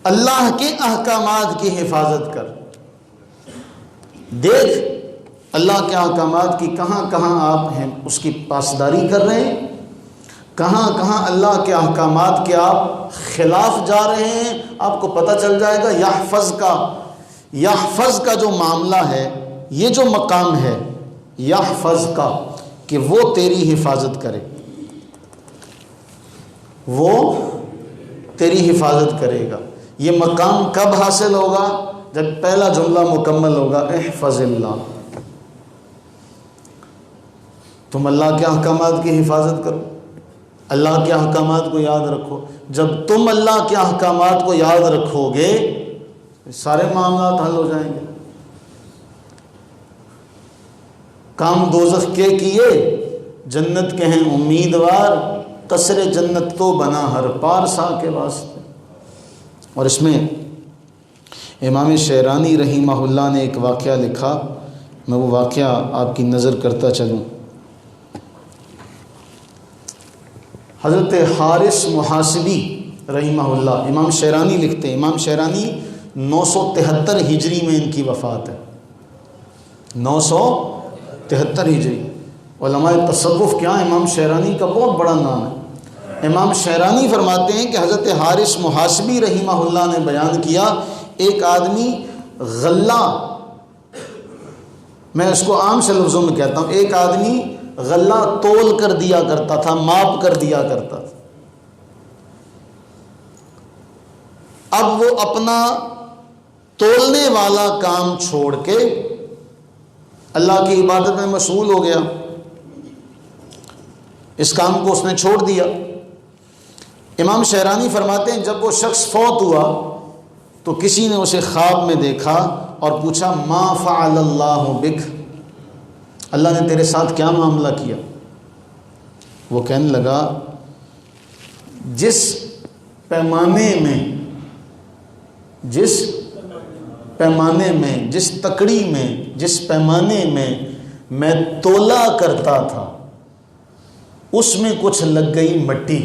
A: اللہ کے احکامات کی حفاظت کر، دیکھ اللہ کے احکامات کی کہاں کہاں آپ ہیں اس کی پاسداری کر رہے ہیں، کہاں کہاں اللہ کے احکامات کے آپ خلاف جا رہے ہیں، آپ کو پتہ چل جائے گا۔ یحفظ کا جو معاملہ ہے، یہ جو مقام ہے یحفظ کا، کہ وہ تیری حفاظت کرے، وہ تیری حفاظت کرے گا۔ یہ مقام کب حاصل ہوگا؟ جب پہلا جملہ مکمل ہوگا، احفظ اللہ، تم اللہ کے احکامات کی حفاظت کرو، اللہ کے احکامات کو یاد رکھو۔ جب تم اللہ کے احکامات کو یاد رکھو گے سارے معاملات حل ہو جائیں گے۔ کام دوزخ کے کیے، جنت کے ہیں امیدوار، قصر جنت تو بنا ہر پارسا کے واسطے۔ اور اس میں امام شعرانی رحمہ اللہ نے ایک واقعہ لکھا، میں وہ واقعہ آپ کی نظر کرتا چلوں۔ حضرت حارث محاسبی رحمہ اللہ، امام شعرانی لکھتے ہیں، امام شعرانی 973 ہجری میں ان کی وفات ہے، 973 ہجری۔ علماء تصوف کیا، امام شعرانی کا بہت بڑا نام ہے۔ امام شعرانی فرماتے ہیں کہ حضرت حارث محاسبی رحمہ اللہ نے بیان کیا، ایک آدمی غلہ، میں اس کو عام سے لفظوں میں کہتا ہوں، ایک آدمی غلہ تول کر دیا کرتا تھا، ماپ کر دیا کرتا تھا۔ اب وہ اپنا تولنے والا کام چھوڑ کے اللہ کی عبادت میں مشغول ہو گیا، اس کام کو اس نے چھوڑ دیا۔ امام شعرانی فرماتے ہیں جب وہ شخص فوت ہوا تو کسی نے اسے خواب میں دیکھا اور پوچھا ما فعل اللہ بک، اللہ نے تیرے ساتھ کیا معاملہ کیا؟ وہ کہنے لگا جس پیمانے میں، جس تکڑی میں، جس پیمانے میں میں تولا کرتا تھا اس میں کچھ لگ گئی مٹی،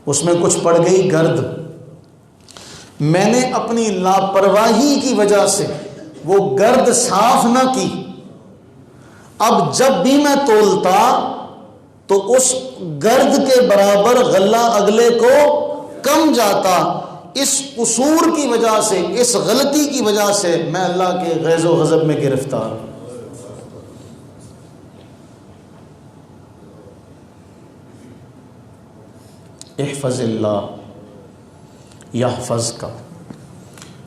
A: اس میں کچھ پڑ گئی گرد، میں نے اپنی لاپرواہی کی وجہ سے وہ گرد صاف نہ کی، اب جب بھی میں تولتا تو اس گرد کے برابر غلہ اگلے کو کم جاتا، اس قصور کی وجہ سے، اس غلطی کی وجہ سے میں اللہ کے غیظ و غضب میں گرفتار۔ احفظ اللہ یحفظ کا،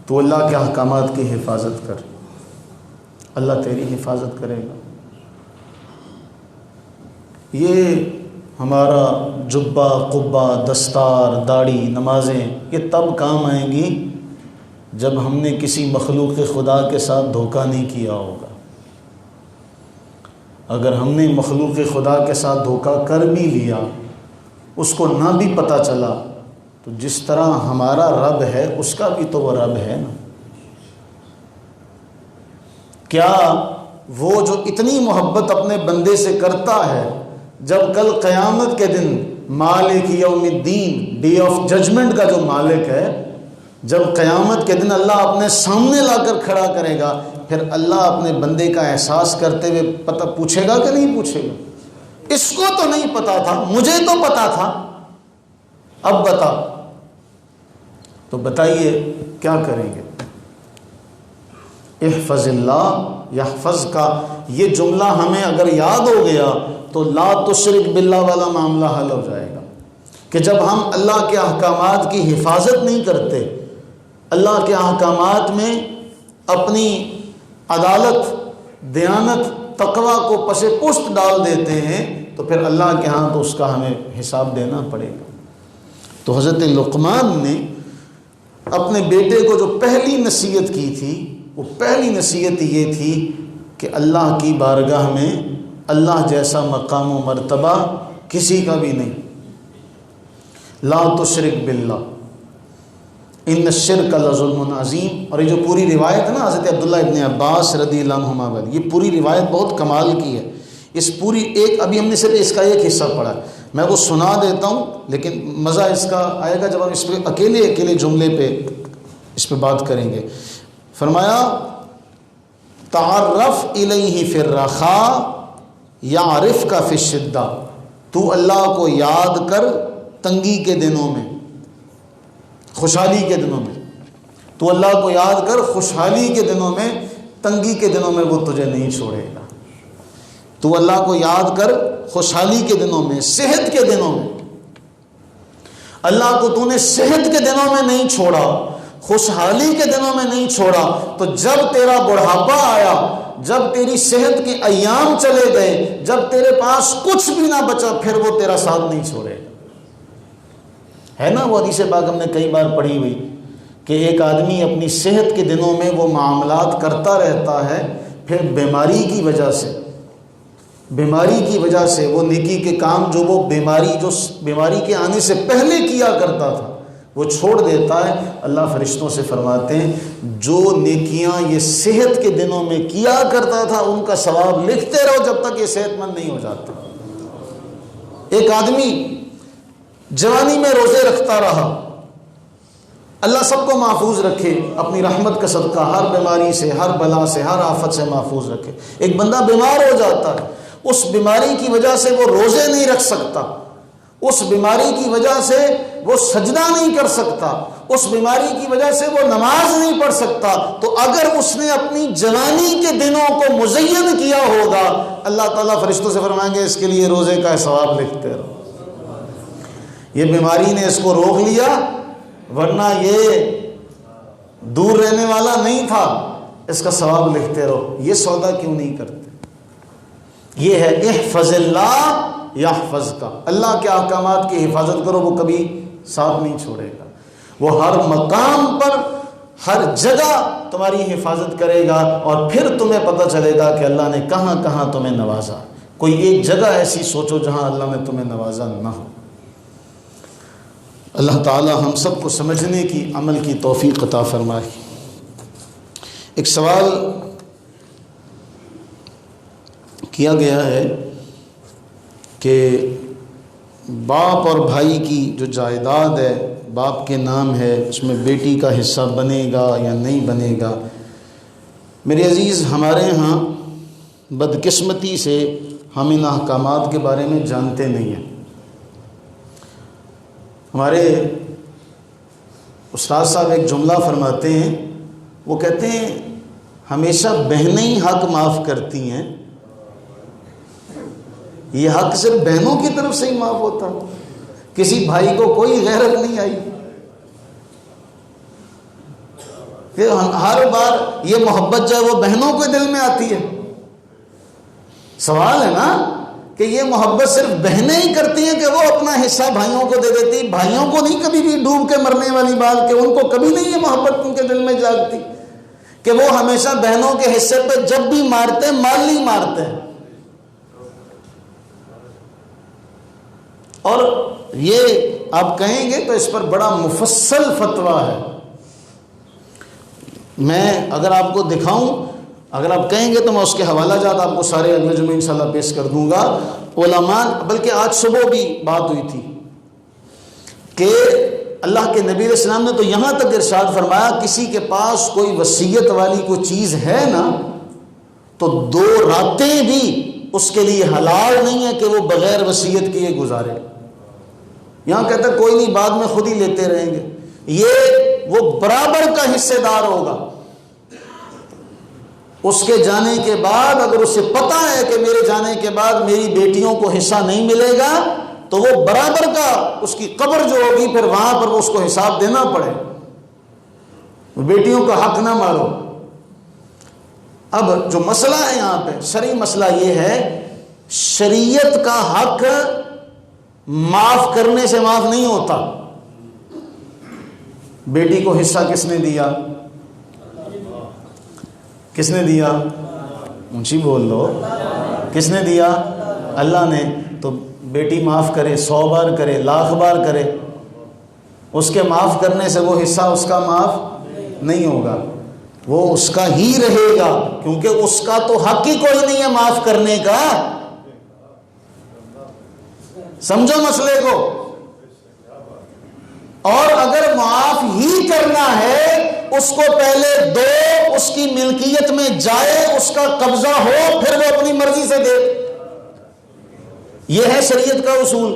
A: تو اللہ کے احکامات کی حفاظت کر، اللہ تیری حفاظت کرے گا۔ یہ ہمارا جبہ، قبہ، دستار، داڑھی، نمازیں یہ تب کام آئیں گی جب ہم نے کسی مخلوق خدا کے ساتھ دھوکہ نہیں کیا ہوگا۔ اگر ہم نے مخلوق خدا کے ساتھ دھوکہ کر بھی لیا، اس کو نہ بھی پتہ چلا، تو جس طرح ہمارا رب ہے اس کا بھی تو وہ رب ہے نا۔ کیا وہ جو اتنی محبت اپنے بندے سے کرتا ہے، جب کل قیامت کے دن مالک یوم الدین، ڈے آف ججمنٹ کا جو مالک ہے، جب قیامت کے دن اللہ اپنے سامنے لا کر کھڑا کرے گا، پھر اللہ اپنے بندے کا احساس کرتے ہوئے پوچھے گا کہ نہیں پوچھے گا؟ اس کو تو نہیں پتا تھا، مجھے تو پتا تھا، اب بتا۔ تو بتائیے کیا کریں گے؟ احفظ اللہ یحفظ کا، یہ جملہ ہمیں اگر یاد ہو گیا تو لا تشرک باللہ والا معاملہ حل ہو جائے گا۔ کہ جب ہم اللہ کے احکامات کی حفاظت نہیں کرتے، اللہ کے احکامات میں اپنی عدالت، دیانت، تقوی کو پس پشت ڈال دیتے ہیں تو پھر اللہ کے ہاں تو اس کا ہمیں حساب دینا پڑے گا۔ تو حضرت لقمان نے اپنے بیٹے کو جو پہلی نصیحت کی تھی، وہ پہلی نصیحت یہ تھی کہ اللہ کی بارگاہ میں اللہ جیسا مقام و مرتبہ کسی کا بھی نہیں۔ لا تشرک باللہ ان الشرک لظلم عظیم۔ اور یہ جو پوری روایت ہے نا حضرت عبداللہ ابن عباس رضی اللہ عنہما والی، یہ پوری روایت بہت کمال کی ہے۔ اس پوری ایک، ابھی ہم نے صرف اس کا ایک حصہ پڑھا، میں وہ سنا دیتا ہوں، لیکن مزہ اس کا آئے گا جب ہم اس پہ اکیلے جملے پہ اس پہ بات کریں گے۔ فرمایا تعرف الیہ فی الرخاء یعرفک فی الشدہ، تو اللہ کو یاد کر تنگی کے دنوں میں، خوشحالی کے دنوں میں، تو اللہ کو یاد کر خوشحالی کے دنوں میں، تنگی کے دنوں میں وہ تجھے نہیں چھوڑے گا۔ تو اللہ کو یاد کر خوشحالی کے دنوں میں، صحت کے دنوں میں۔ اللہ کو تو نے صحت کے دنوں میں نہیں چھوڑا، خوشحالی کے دنوں میں نہیں چھوڑا، تو جب تیرا بڑھاپا آیا، جب تیری صحت کے ایام چلے گئے، جب تیرے پاس کچھ بھی نہ بچا، پھر وہ تیرا ساتھ نہیں چھوڑے گا۔ ہے نا وہ حدیث پاک ہم نے کئی بار پڑھی ہوئی کہ ایک آدمی اپنی صحت کے دنوں میں وہ معاملات کرتا رہتا ہے، پھر بیماری کی وجہ سے وہ نیکی کے کام جو وہ بیماری کے آنے سے پہلے کیا کرتا تھا وہ چھوڑ دیتا ہے۔ اللہ فرشتوں سے فرماتے ہیں جو نیکیاں یہ صحت کے دنوں میں کیا کرتا تھا ان کا ثواب لکھتے رہو جب تک یہ صحت مند نہیں ہو جاتا۔ ایک آدمی جوانی میں روزے رکھتا رہا، اللہ سب کو محفوظ رکھے اپنی رحمت کا صدقہ، ہر بیماری سے، ہر بلا سے، ہر آفت سے محفوظ رکھے۔ ایک بندہ بیمار ہو جاتا ہے، اس بیماری کی وجہ سے وہ روزے نہیں رکھ سکتا، اس بیماری کی وجہ سے وہ سجدہ نہیں کر سکتا، اس بیماری کی وجہ سے وہ نماز نہیں پڑھ سکتا، تو اگر اس نے اپنی جوانی کے دنوں کو مزین کیا ہوگا، اللہ تعالیٰ فرشتوں سے فرمائیں گے اس کے لیے روزے کا ثواب لکھتے رہو۔ یہ بیماری نے اس کو روک لیا، ورنہ یہ دور رہنے والا نہیں تھا، اس کا ثواب لکھتے رہو۔ یہ سودا کیوں نہیں کرتے؟ یہ ہے احفظ اللہ یحفظک، اللہ کے احکامات کی حفاظت کرو، وہ کبھی ساتھ نہیں چھوڑے گا، وہ ہر مقام پر، ہر جگہ تمہاری حفاظت کرے گا، اور پھر تمہیں پتہ چلے گا کہ اللہ نے کہاں کہاں تمہیں نوازا۔ کوئی ایک جگہ ایسی سوچو جہاں اللہ نے تمہیں نوازا نہ ہو۔ اللہ تعالی ہم سب کو سمجھنے کی، عمل کی توفیق عطا فرمائے۔ ایک سوال کیا گیا ہے کہ باپ اور بھائی کی جو جائیداد ہے باپ کے نام ہے، اس میں بیٹی کا حصہ بنے گا یا نہیں بنے گا؟ میرے عزیز، ہمارے ہاں بدقسمتی سے ہم ان احکامات کے بارے میں جانتے نہیں ہیں۔ ہمارے استاد صاحب ایک جملہ فرماتے ہیں، وہ کہتے ہیں ہمیشہ بہنیں ہی حق معاف کرتی ہیں، یہ حق صرف بہنوں کی طرف سے ہی معاف ہوتا، کسی بھائی کو کوئی غیرت نہیں آئی کہ ہر بار یہ محبت جو ہے وہ بہنوں کے دل میں آتی ہے۔ سوال ہے نا کہ یہ محبت صرف بہنیں ہی کرتی ہیں کہ وہ اپنا حصہ بھائیوں کو دے دیتی، بھائیوں کو نہیں کبھی بھی ڈوب کے مرنے والی بات کہ ان کو کبھی نہیں یہ محبت ان کے دل میں جاگتی کہ وہ ہمیشہ بہنوں کے حصے پہ جب بھی مارتے ہیں مالی مارتے ہیں۔ اور یہ آپ کہیں گے تو اس پر بڑا مفصل فتویٰ ہے، میں اگر آپ کو دکھاؤں، اگر آپ کہیں گے تو میں اس کے حوالہ جات آپ کو سارے اگلے جمعے انشاءاللہ پیش کر دوں گا۔ علماء، بلکہ آج صبح بھی بات ہوئی تھی کہ اللہ کے نبی علیہ السلام نے تو یہاں تک ارشاد فرمایا کسی کے پاس کوئی وصیت والی کوئی چیز ہے نا تو 2 راتیں بھی اس کے لیے حلال نہیں ہے کہ وہ بغیر وصیت کیے گزارے۔ یہاں کہتا ہے کوئی نہیں، بعد میں خود ہی لیتے رہیں گے، یہ وہ برابر کا حصے دار ہوگا۔ اس کے جانے کے بعد اگر اسے پتہ ہے کہ میرے جانے کے بعد میری بیٹیوں کو حصہ نہیں ملے گا تو وہ برابر کا اس کی قبر جو ہوگی پھر وہاں پر اس کو حساب دینا پڑے. بیٹیوں کا حق نہ مارو. اب جو مسئلہ ہے یہاں پہ شرعی مسئلہ یہ ہے، شریعت کا حق معاف کرنے سے معاف نہیں ہوتا. بیٹی کو حصہ کس نے دیا؟ کس نے دیا؟ اونچی بول لو. کس نے دیا؟ اللہ نے. تو بیٹی معاف کرے، 100 بار کرے، 1,00,000 بار کرے، اس کے معاف کرنے سے وہ حصہ اس کا معاف نہیں ہوگا، وہ اس کا ہی رہے گا، کیونکہ اس کا تو حق ہی کوئی نہیں ہے معاف کرنے کا. سمجھو مسئلے کو. اور اگر معاف ہی کرنا ہے اس کو پہلے دو، اس کی ملکیت میں جائے، اس کا قبضہ ہو، پھر وہ اپنی مرضی سے دے. یہ ہے شریعت کا اصول.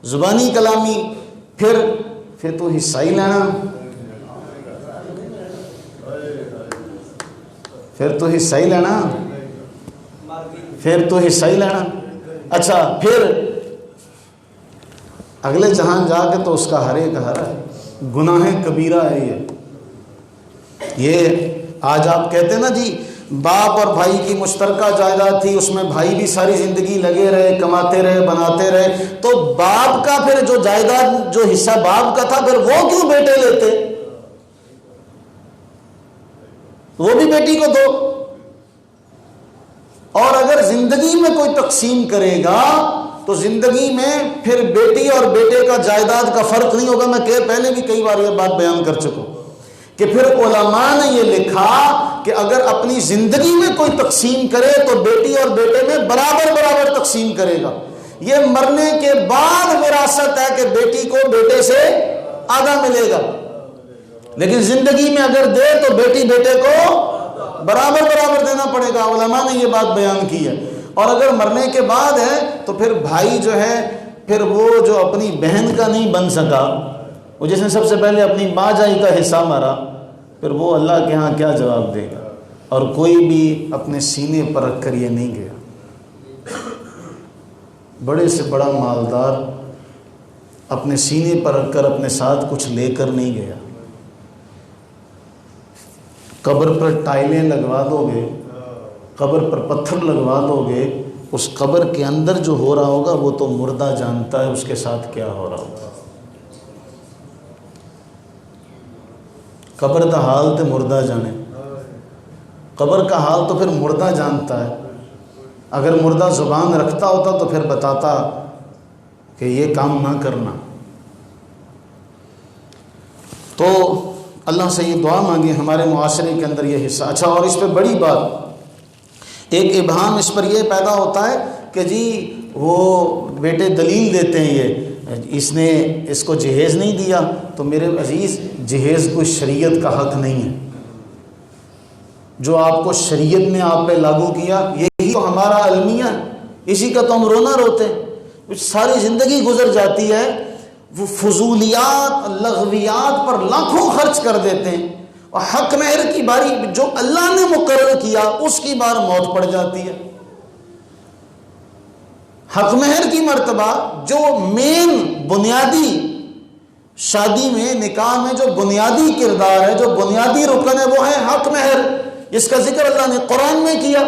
A: زبانی کلامی پھر تو حصہ ہی لینا، پھر تو حصہ ہی لینا، پھر تو حصہ ہی لینا. اچھا پھر اگلے جہان جا کے تو اس کا ہر ایک ہر ہے. گناہ کبیرہ ہے یہ. آج آپ کہتے ہیں نا جی باپ اور بھائی کی مشترکہ جائیداد تھی، اس میں بھائی بھی ساری زندگی لگے رہے، کماتے رہے، بناتے رہے، تو باپ کا پھر جو جائیداد جو حصہ باپ کا تھا پھر وہ کیوں بیٹے لیتے؟ وہ بھی بیٹی کو دو. اور اگر زندگی میں کوئی تقسیم کرے گا تو زندگی میں پھر بیٹی اور بیٹے کا جائیداد کا فرق نہیں ہوگا. میں پہلے بھی کئی بار یہ بات بیان کر چکا ہوں کہ پھر علماء نے یہ لکھا کہ اگر اپنی زندگی میں کوئی تقسیم کرے تو بیٹی اور بیٹے میں برابر برابر تقسیم کرے گا. یہ مرنے کے بعد وراثت ہے کہ بیٹی کو بیٹے سے آدھا ملے گا، لیکن زندگی میں اگر دے تو بیٹی بیٹے کو برابر برابر دینا پڑے گا. علماء نے یہ بات بیان کی ہے. اور اگر مرنے کے بعد ہے تو پھر بھائی جو ہے پھر وہ جو اپنی بہن کا نہیں بن سکا، وہ جس نے سب سے پہلے اپنی ماں جائی کا حصہ مارا، پھر وہ اللہ کے ہاں کیا جواب دے گا؟ اور کوئی بھی اپنے سینے پر رکھ کر یہ نہیں گیا. بڑے سے بڑا مالدار اپنے سینے پر رکھ کر اپنے ساتھ کچھ لے کر نہیں گیا. قبر پر ٹائلیں لگوا دو گے، قبر پر پتھر لگوا دو گے، اس قبر کے اندر جو ہو رہا ہوگا وہ تو مردہ جانتا ہے اس کے ساتھ کیا ہو رہا ہوگا. قبر کا حال تو مردہ جانے، قبر کا حال تو پھر مردہ جانتا ہے. اگر مردہ زبان رکھتا ہوتا تو پھر بتاتا کہ یہ کام نہ کرنا. تو اللہ سے یہ دعا مانگی ہمارے معاشرے کے اندر یہ حصہ. اچھا اور اس پہ بڑی بات، ایک ابہام اس پر یہ پیدا ہوتا ہے کہ جی وہ بیٹے دلیل دیتے ہیں یہ اس نے اس کو جہیز نہیں دیا. تو میرے عزیز جہیز کوئی شریعت کا حق نہیں ہے. جو آپ کو شریعت نے آپ پہ لاگو کیا یہی تو ہمارا المیہ ہے، اسی کا تو ہم رونا روتے ہیں. ساری زندگی گزر جاتی ہے وہ فضولیات لغویات پر لاکھوں خرچ کر دیتے ہیں، اور حق مہر کی باری جو اللہ نے مقرر کیا اس کی بار موت پڑ جاتی ہے. حق مہر کی مرتبہ جو مین بنیادی شادی میں نکاح میں جو بنیادی کردار ہے، جو بنیادی رکن ہے، وہ ہے حق مہر. جس کا ذکر اللہ نے قرآن میں کیا،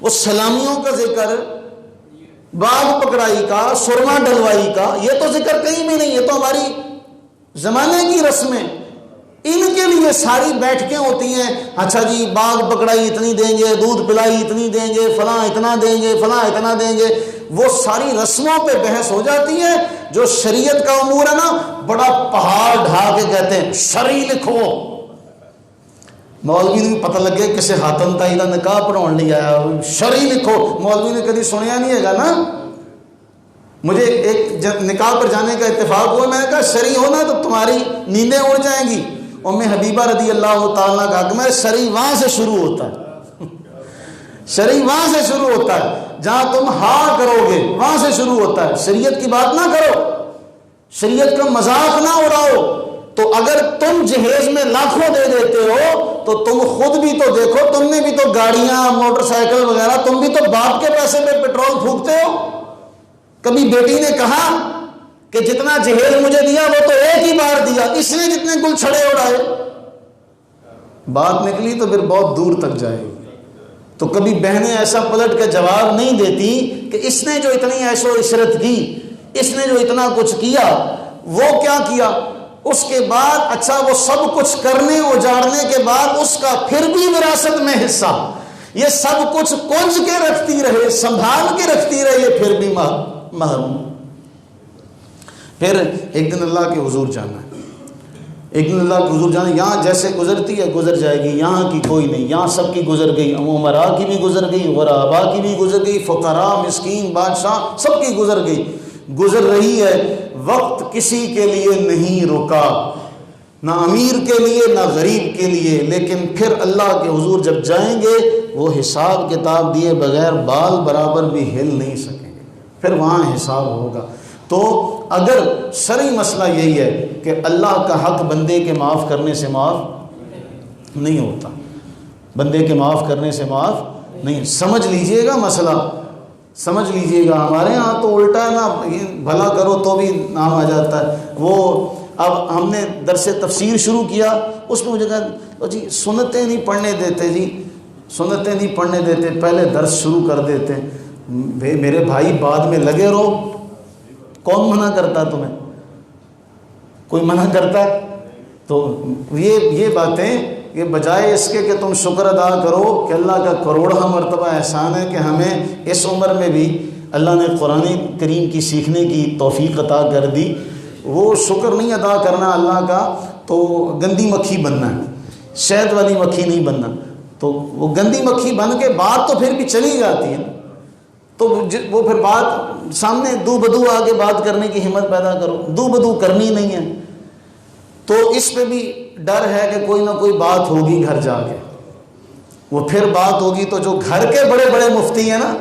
A: وہ سلامیوں کا ذکر، باغ پکڑائی کا، سرما ڈلوائی کا، یہ تو ذکر کہیں بھی نہیں. یہ تو ہماری زمانے کی رسمیں، ان کے لیے ساری بیٹھکیں ہوتی ہیں. اچھا جی باغ پکڑائی اتنی دیں گے، دودھ پلائی اتنی دیں گے، فلاں اتنا دیں گے، فلاں اتنا دیں گے. وہ ساری رسموں پہ بحث ہو جاتی ہے. جو شریعت کا امور ہے نا بڑا پہاڑ ڈھا کے کہتے ہیں شرعی لکھو. مولوی نے پتہ لگ گیا کسے ہاتن تائی کا نکاح پڑھاؤن نہیں آیا، شرعی لکھو. مولوی نے کبھی سنیا نہیں ہے گا نا. مجھے ایک نکاح پر جانے کا اتفاق ہوا، میں نے کہا شرعی ہونا تو تمہاری نیندیں اڑ جائیں گی. ام حبیبہ رضی اللہ تعالیٰ کا حکم ہے شرعی وہاں سے شروع ہوتا ہے. شرعی وہاں سے شروع ہوتا ہے جہاں تم ہاں کرو گے، وہاں سے شروع ہوتا ہے. شریعت کی بات نہ کرو، شریعت کا مذاق نہ اڑاؤ. تو اگر تم جہیز میں لاکھوں دے دیتے ہو تو تم خود بھی تو دیکھو، تم نے بھی تو گاڑیاں موٹر سائیکل وغیرہ، تم بھی تو باپ کے پیسے پہ پیٹرول پھونکتے ہو. کبھی بیٹی نے کہا کہ جتنا جہیز مجھے دیا وہ تو ایک ہی بار دیا، اس نے جتنے گل چھڑے اڑائے؟ بات نکلی تو پھر بہت دور تک جائے گی۔ تو کبھی بہنیں ایسا پلٹ کے جواب نہیں دیتی کہ اس نے جو اتنی عیش و عشرت کی، اس نے جو اتنا کچھ کیا، وہ کیا کیا؟ اس کے بعد اچھا وہ سب کچھ کرنے اجاڑنے کے بعد اس کا پھر بھی وراثت میں حصہ، یہ سب کچھ کنج کے رکھتی رہے، سنبھال کے رکھتی رہے، یہ پھر بھی محروم۔ پھر ایک دن اللہ کے حضور جانا ہے، ایک دن اللہ کے حضور جانا، یہاں جیسے گزرتی ہے گزر جائے گی، یہاں کی کوئی نہیں، یہاں سب کی گزر گئی، امراء کی بھی گزر گئی، غرباء کی بھی گزر گئی، فقراء، مسکین، بادشاہ، سب کی گزر گئی، گزر رہی ہے۔ وقت کسی کے لیے نہیں رکا، نہ امیر کے لیے نہ غریب کے لیے، لیکن پھر اللہ کے حضور جب جائیں گے وہ حساب کتاب دیے بغیر بال برابر بھی ہل نہیں سکیں گے، پھر وہاں حساب ہوگا۔ تو اگر شرعی مسئلہ یہی ہے کہ اللہ کا حق بندے کے معاف کرنے سے معاف نہیں ہوتا، بندے کے معاف کرنے سے معاف نہیں، سمجھ لیجئے گا مسئلہ، سمجھ لیجئے گا۔ ہمارے ہاں تو الٹا ہے نا، بھلا کرو تو بھی نام آ جاتا ہے۔ وہ اب ہم نے درس تفسیر شروع کیا، اس میں مجھے کہا جی سنتیں نہیں پڑھنے دیتے، جی سنتیں نہیں پڑھنے دیتے، پہلے درس شروع کر دیتے ہیں۔ میرے بھائی بعد میں لگے رہو، کون منع کرتا تمہیں؟ کوئی منع کرتا ہے؟ تو یہ باتیں، یہ بجائے اس کے کہ تم شکر ادا کرو کہ اللہ کا کروڑہ مرتبہ احسان ہے کہ ہمیں اس عمر میں بھی اللہ نے قرآن کریم کی سیکھنے کی توفیق عطا کر دی، وہ شکر نہیں ادا کرنا اللہ کا تو گندی مکھی بننا ہے، شہد والی مکھی نہیں بننا۔ تو وہ گندی مکھی بن کے بات تو پھر بھی چلی جاتی ہے، تو وہ پھر بات سامنے دو بدو آگے بات کرنے کی ہمت پیدا کرو، دو بدو کرنی نہیں ہے۔ تو اس پہ بھی ڈر ہے کہ کوئی نہ کوئی بات ہوگی گھر جا کے، وہ پھر بات ہوگی تو جو گھر کے بڑے بڑے مفتی ہیں نا،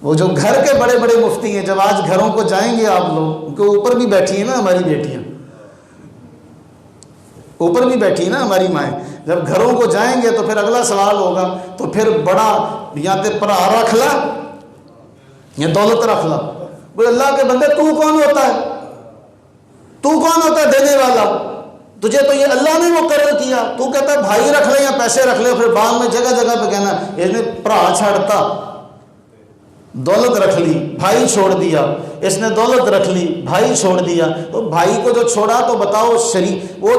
A: وہ جو گھر کے بڑے بڑے مفتی ہیں، جب آج گھروں کو جائیں گے آپ لوگ، ان کے اوپر بھی بیٹھی ہیں نا ہماری بیٹیاں، اوپر بھی بیٹھی ہیں نا ہماری مائیں، جب گھروں کو جائیں گے تو پھر اگلا سوال ہوگا، تو پھر بڑا یا تے پرا رکھ لا یا دولت رکھ لا۔ بولے اللہ کے بندے تو کون ہوتا ہے؟ تو کون ہوتا ہے دینے والا؟ تجھے تو یہ اللہ نے مقرر کیا، تو کہتا ہے بھائی رکھ لے یا پیسے رکھ لے، پھر بعد میں جگہ جگہ پہ کہنا اس نے پرا چھاڑتا، دولت رکھ لی بھائی چھوڑ دیا، اس نے دولت رکھ لی بھائی چھوڑ دیا۔ تو بھائی کو جو چھوڑا تو بتاؤ وہ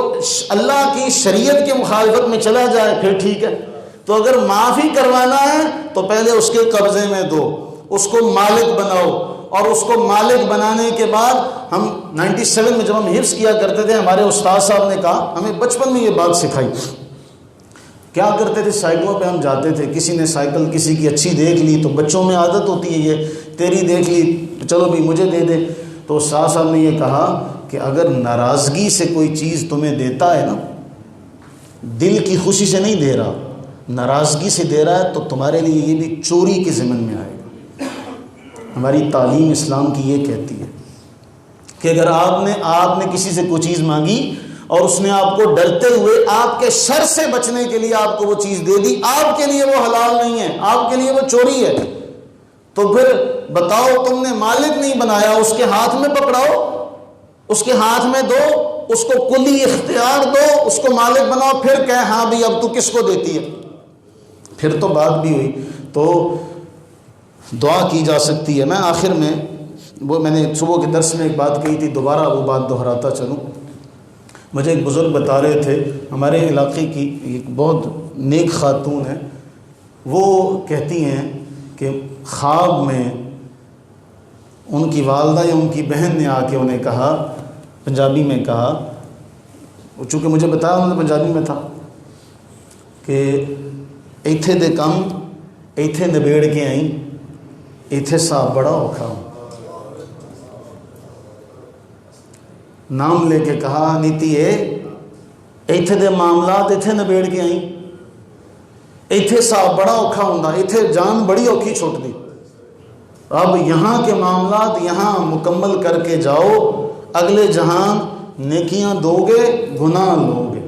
A: اللہ کی شریعت کے مخالفت میں چلا جائے پھر ٹھیک ہے، تو اگر معافی کروانا ہے تو پہلے اس کے قبضے میں دو، اس کو مالک بناؤ، اور اس کو مالک بنانے کے بعد ہم 97 میں جب ہم حفظ کیا کرتے تھے، ہمارے استاد صاحب نے کہا، ہمیں بچپن میں یہ بات سکھائی، کیا کرتے تھے سائیکلوں پہ ہم جاتے تھے، کسی نے سائیکل کسی کی اچھی دیکھ لی تو بچوں میں عادت ہوتی ہے یہ تیری دیکھ لی چلو بھی مجھے دے دے، تو استاد صاحب نے یہ کہا کہ اگر ناراضگی سے کوئی چیز تمہیں دیتا ہے نا، دل کی خوشی سے نہیں دے رہا، ناراضگی سے دے رہا ہے، تو تمہارے لیے یہ بھی چوری کے ضمن میں آئے گا۔ ہماری تعلیم اسلام کی یہ کہتی ہے کہ اگر آپ نے کسی سے کوئی چیز مانگی اور اس نے آپ کو ڈرتے ہوئے آپ کے شر سے بچنے کے لیے آپ کو وہ چیز دے دی، آپ کے لیے وہ حلال نہیں ہے، آپ کے لیے وہ چوری ہے، تو پھر بتاؤ تم نے مالک نہیں بنایا، اس کے ہاتھ میں پکڑاؤ، اس کے ہاتھ میں دو، اس کو کلی اختیار دو، اس کو مالک بناؤ، پھر کہے ہاں بھی اب تو کس کو دیتی ہے، پھر تو بات بھی ہوئی۔ تو دعا کی جا سکتی ہے۔ میں آخر میں میں نے صبح کے درس میں ایک بات کہی تھی، دوبارہ وہ بات دہراتا چلوں۔ مجھے ایک بزرگ بتا رہے تھے، ہمارے علاقے کی ایک بہت نیک خاتون ہے، وہ کہتی ہیں کہ خواب میں ان کی والدہ یا ان کی بہن نے آ کے انہیں کہا، پنجابی میں کہا، چونکہ مجھے بتایا انہوں نے پنجابی میں تھا، کہ ایتھے دے کم ایتھے نبیڑ کے آئیں، ایتھے صاحب بڑا اوکھا ہوں۔ نام لے کے کہا نیتی ہے ایتھے دے معاملات ایتھے نبیڑ کے آئیں، ایتھے صاحب بڑا اوکھا ہوں، ایتھے جان بڑی اوکھی چھوٹ دی، اب یہاں کے معاملات یہاں مکمل کر کے جاؤ، اگلے جہان نیکیاں دو گے گناہ لو گے،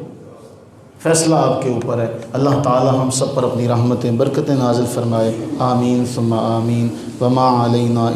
A: فیصلہ آپ کے اوپر ہے۔ اللہ تعالی ہم سب پر اپنی رحمتیں برکتیں نازل فرمائے، آمین ثم آمین، وما علینا